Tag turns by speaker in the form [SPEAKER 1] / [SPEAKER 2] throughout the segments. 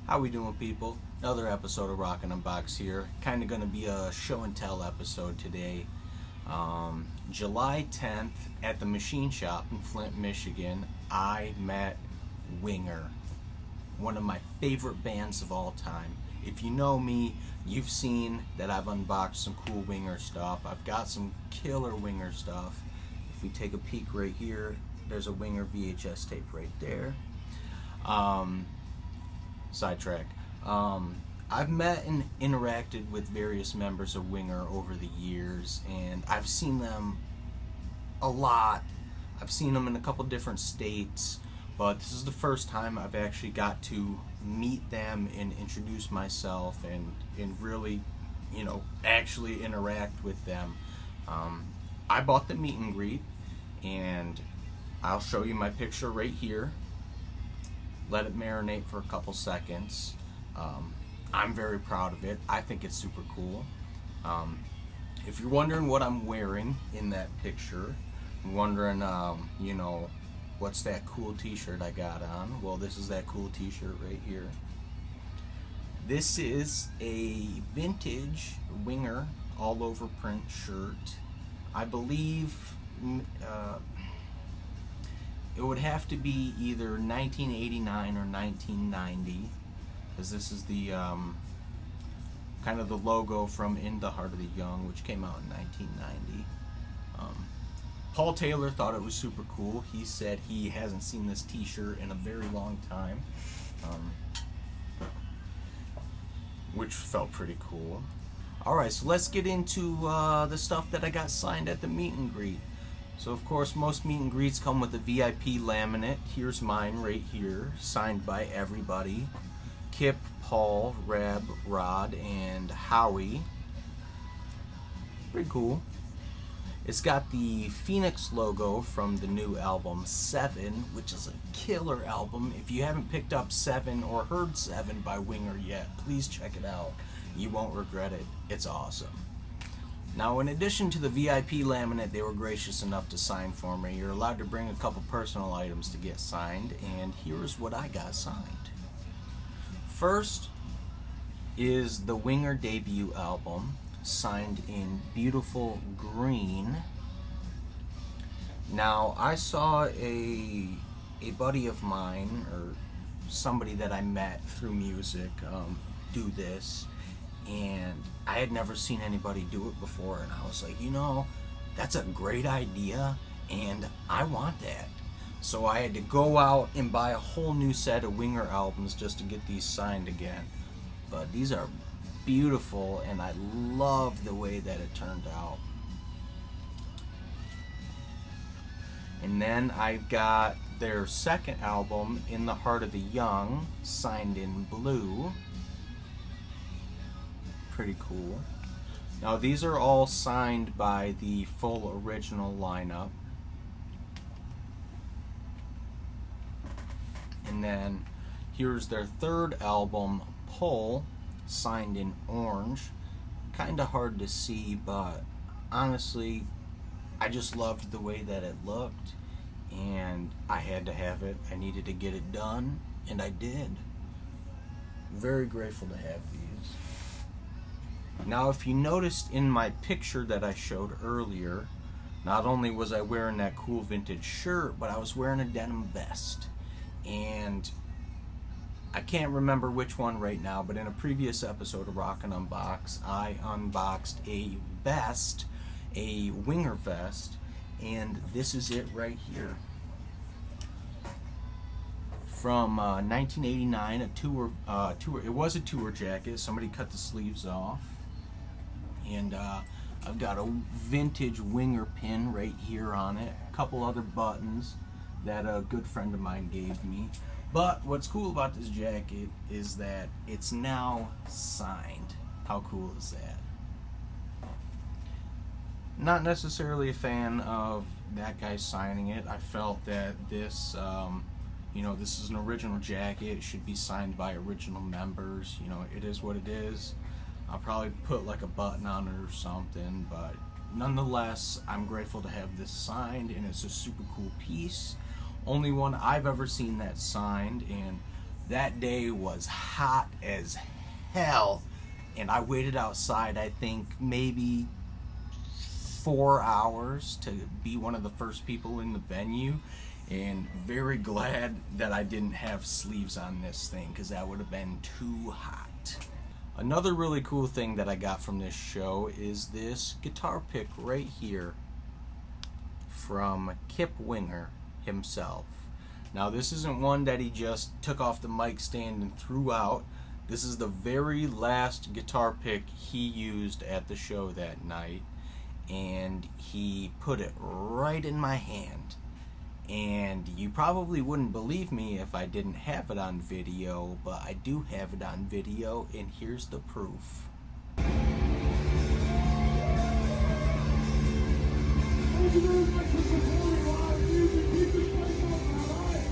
[SPEAKER 1] How we doing, people? Another episode of Rock and Unbox here. Kind of going to be a show and tell episode today. July 10th at the Machine Shop in Flint, Michigan, I met Winger, one of my favorite bands of all time. If you know me, you've seen that I've unboxed some cool Winger stuff. I've got some killer Winger stuff. If we take a peek right here, there's a Winger VHS tape right there. Sidetrack. I've met and interacted with various members of Winger over the years, and I've seen them a lot. I've seen them in a couple different states, but this is the first time I've actually got to meet them and introduce myself and really, actually interact with them. I bought the meet and greet, and I'll show you my picture right here. Let it marinate for a couple seconds. I'm very proud of it. I think it's super cool. If you're wondering what I'm wearing in that picture, wondering, what's that cool t-shirt I got on? Well, this is that cool t-shirt right here. This is a vintage Winger all over print shirt. I believe it would have to be either 1989 or 1990, because this is the kind of the logo from In the Heart of the Young, which came out in 1990. Paul Taylor thought it was super cool. He said he hasn't seen this t-shirt in a very long time, which felt pretty cool. Alright, so let's get into the stuff that I got signed at the meet and greet. So of course, most meet and greets come with a VIP laminate. Here's mine right here, signed by everybody. Kip, Paul, Reb, Rod, and Howie. Pretty cool. It's got the Phoenix logo from the new album 7, which is a killer album. If you haven't picked up 7 or heard 7 by Winger yet, please check it out. You won't regret it. It's awesome. Now, in addition to the VIP laminate they were gracious enough to sign for me, you're allowed to bring a couple personal items to get signed, and here's what I got signed. First is the Winger debut album, signed in beautiful green. Now, I saw a buddy of mine, or somebody that I met through music, do this, and I had never seen anybody do it before, and I was like, that's a great idea, and I want that. So I had to go out and buy a whole new set of Winger albums just to get these signed again. But these are beautiful, and I love the way that it turned out. And then I've got their second album, In the Heart of the Young, signed in blue. Pretty cool. Now these are all signed by the full original lineup. And then here's their third album, Pull, signed in orange. Kind of hard to see, but honestly, I just loved the way that it looked, and I had to have it. I needed to get it done, and I did. Very grateful to have these. Now, if you noticed in my picture that I showed earlier, not only was I wearing that cool vintage shirt, but I was wearing a denim vest. And I can't remember which one right now, but in a previous episode of Rock and Unbox, I unboxed a vest, a Winger vest, and this is it right here. From 1989, a tour. It was a tour jacket. Somebody cut the sleeves off, and I've got a vintage Winger pin right here on it. A couple other buttons that a good friend of mine gave me. But what's cool about this jacket is that it's now signed. How cool is that? Not necessarily a fan of that guy signing it. I felt that this, this is an original jacket. It should be signed by original members. It is what it is. I'll probably put like a button on it or something, but nonetheless, I'm grateful to have this signed, and it's a super cool piece. Only one I've ever seen that's signed, and That day was hot as hell, and I waited outside, I think maybe 4 hours to be one of the first people in the venue, and very glad that I didn't have sleeves on this thing, because that would have been too hot. Another really cool thing that I got from this show is this guitar pick right here from Kip Winger himself. Now, this isn't one that he just took off the mic stand and threw out. This is the very last guitar pick he used at the show that night, and he put it right in my hand. And you probably wouldn't believe me if I didn't have it on video, but I do have it on video, and here's the proof.
[SPEAKER 2] Thank you very much for supporting live music. Keep this place open, all right?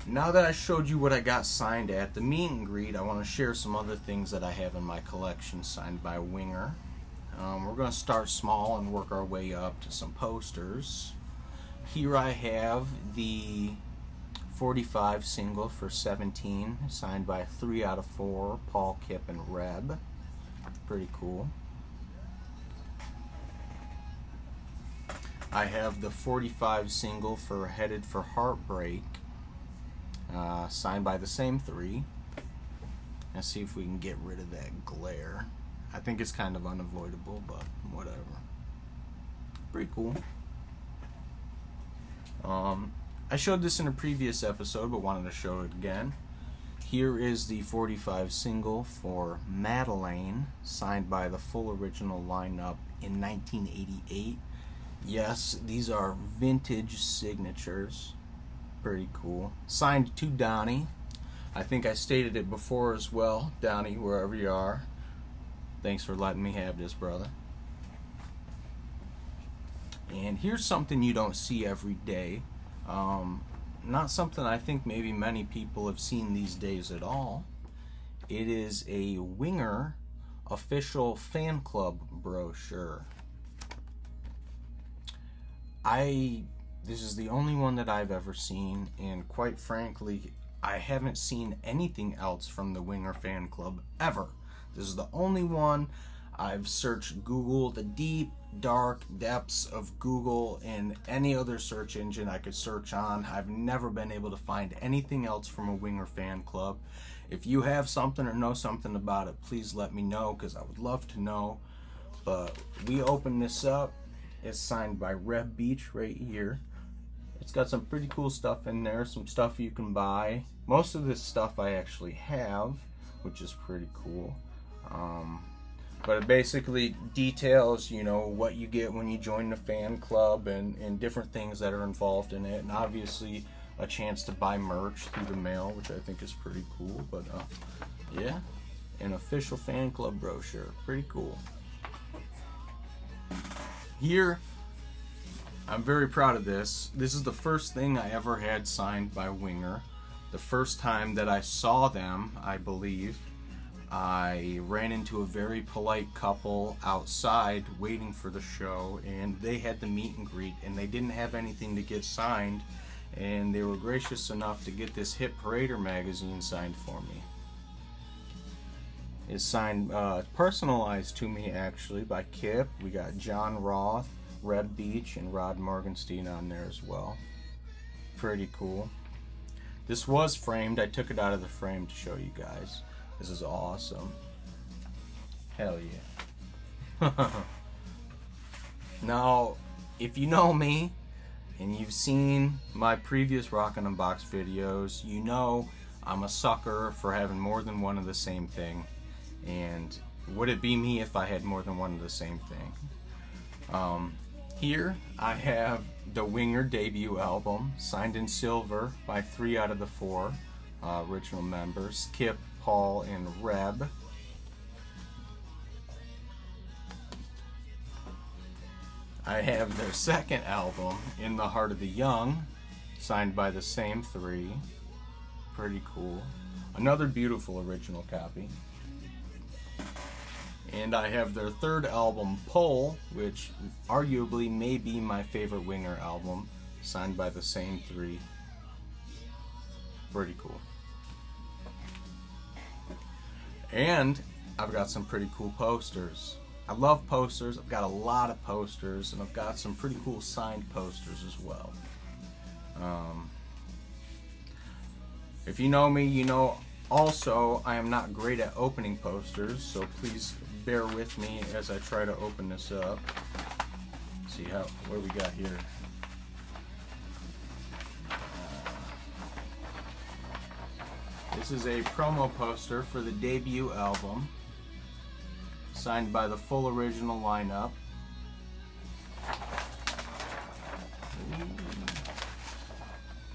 [SPEAKER 1] Now that I showed you what I got signed at the meet and greet, I want to share some other things that I have in my collection signed by Winger. We're going to start small and work our way up to some posters. Here I have the 45 single for 17, signed by 3 out of 4, Paul, Kip, and Reb. Pretty cool. I have the 45 single for Headed for Heartbreak, signed by the same 3. Let's see if we can get rid of that glare. I think it's kind of unavoidable, but whatever. Pretty cool. I showed this in a previous episode, but wanted to show it again. Here is the 45 single for Madeleine, signed by the full original lineup in 1988. Yes, these are vintage signatures. Pretty cool. Signed to Donnie. I think I stated it before as well. Donnie, wherever you are, thanks for letting me have this, brother. And here's something you don't see every day. Not something I think maybe many people have seen these days at all. It is a Winger official fan club brochure. This is the only one that I've ever seen, and quite frankly, I haven't seen anything else from the Winger fan club ever. This is the only one. I've searched Google, the deep, dark depths of Google, and any other search engine I could search on. I've never been able to find anything else from a Winger fan club. If you have something or know something about it, please let me know, because I would love to know. But we open this up. It's signed by Reb Beach right here. It's got some pretty cool stuff in there, some stuff you can buy. Most of this stuff I actually have, which is pretty cool. But it basically details, you know, what you get when you join the fan club, and different things that are involved in it. And obviously a chance to buy merch through the mail, which I think is pretty cool. But yeah, an official fan club brochure. Pretty cool. Here, I'm very proud of this. This is the first thing I ever had signed by Winger. The first time that I saw them, I believe, I ran into a very polite couple outside waiting for the show, and they had the meet and greet, and they didn't have anything to get signed, and they were gracious enough to get this Hit Parader magazine signed for me. It's signed, personalized to me actually, by Kip. We got John Roth, Reb Beach, and Rod Morgenstein on there as well. Pretty cool. This was framed. I took it out of the frame to show you guys. This is awesome. Hell yeah. Now, if you know me, and you've seen my previous Rock and Unbox videos, you know I'm a sucker for having more than one of the same thing. And would it be me if I had more than one of the same thing? Here I have the Winger debut album, signed in silver by 3 out of the 4 original members, Kip, Paul, and Reb. I have their second album, In the Heart of the Young, signed by the same 3. Pretty cool. Another beautiful original copy. And I have their third album, Pull, which arguably may be my favorite Winger album, signed by the same 3. Pretty cool. And I've got some pretty cool posters. I love posters. I've got a lot of posters, and I've got some pretty cool signed posters as well. If you know me, you know also I am not great at opening posters, so please bear with me as I try to open this up. See what we got here. This is a promo poster for the debut album, signed by the full original lineup.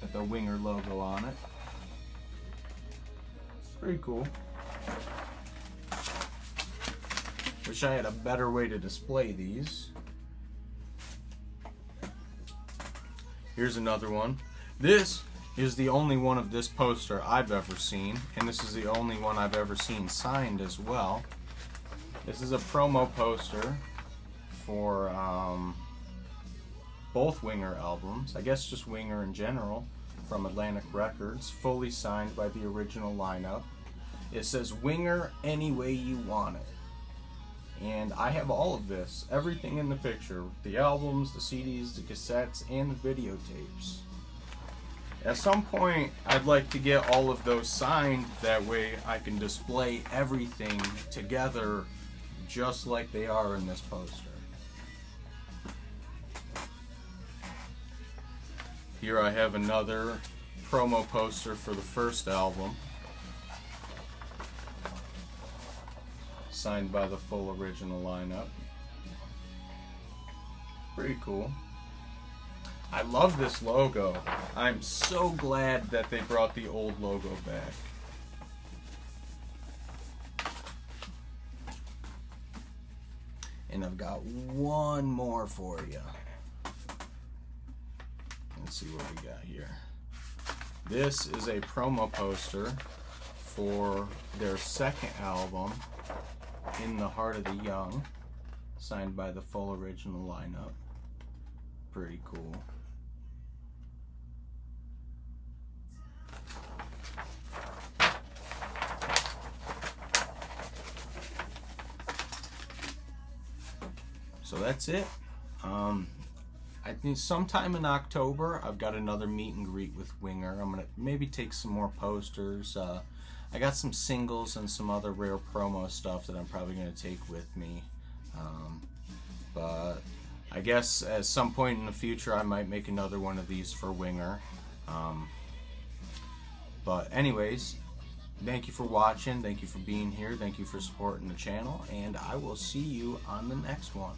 [SPEAKER 1] Got the Winger logo on it. Pretty cool. Wish I had a better way to display these. Here's another one. This is the only one of this poster I've ever seen, and this is the only one I've ever seen signed as well. This is a promo poster for both Winger albums, I guess just Winger in general, from Atlantic Records, fully signed by the original lineup. It says Winger any way you want it. And I have all of this, everything in the picture, the albums, the CDs, the cassettes, and the videotapes. At some point, I'd like to get all of those signed, that way I can display everything together just like they are in this poster. Here I have another promo poster for the first album, signed by the full original lineup. Pretty cool. I love this logo. I'm so glad that they brought the old logo back. And I've got one more for you. Let's see what we got here. This is a promo poster for their second album, In the Heart of the Young, signed by the full original lineup. Pretty cool. So that's it. I think sometime in October I've got another meet and greet with Winger. I'm gonna maybe take some more posters. I got some singles and some other rare promo stuff that I'm probably gonna take with me. But I guess at some point in the future I might make another one of these for Winger. But anyways, thank you for watching, thank you for being here, thank you for supporting the channel, and I will see you on the next one.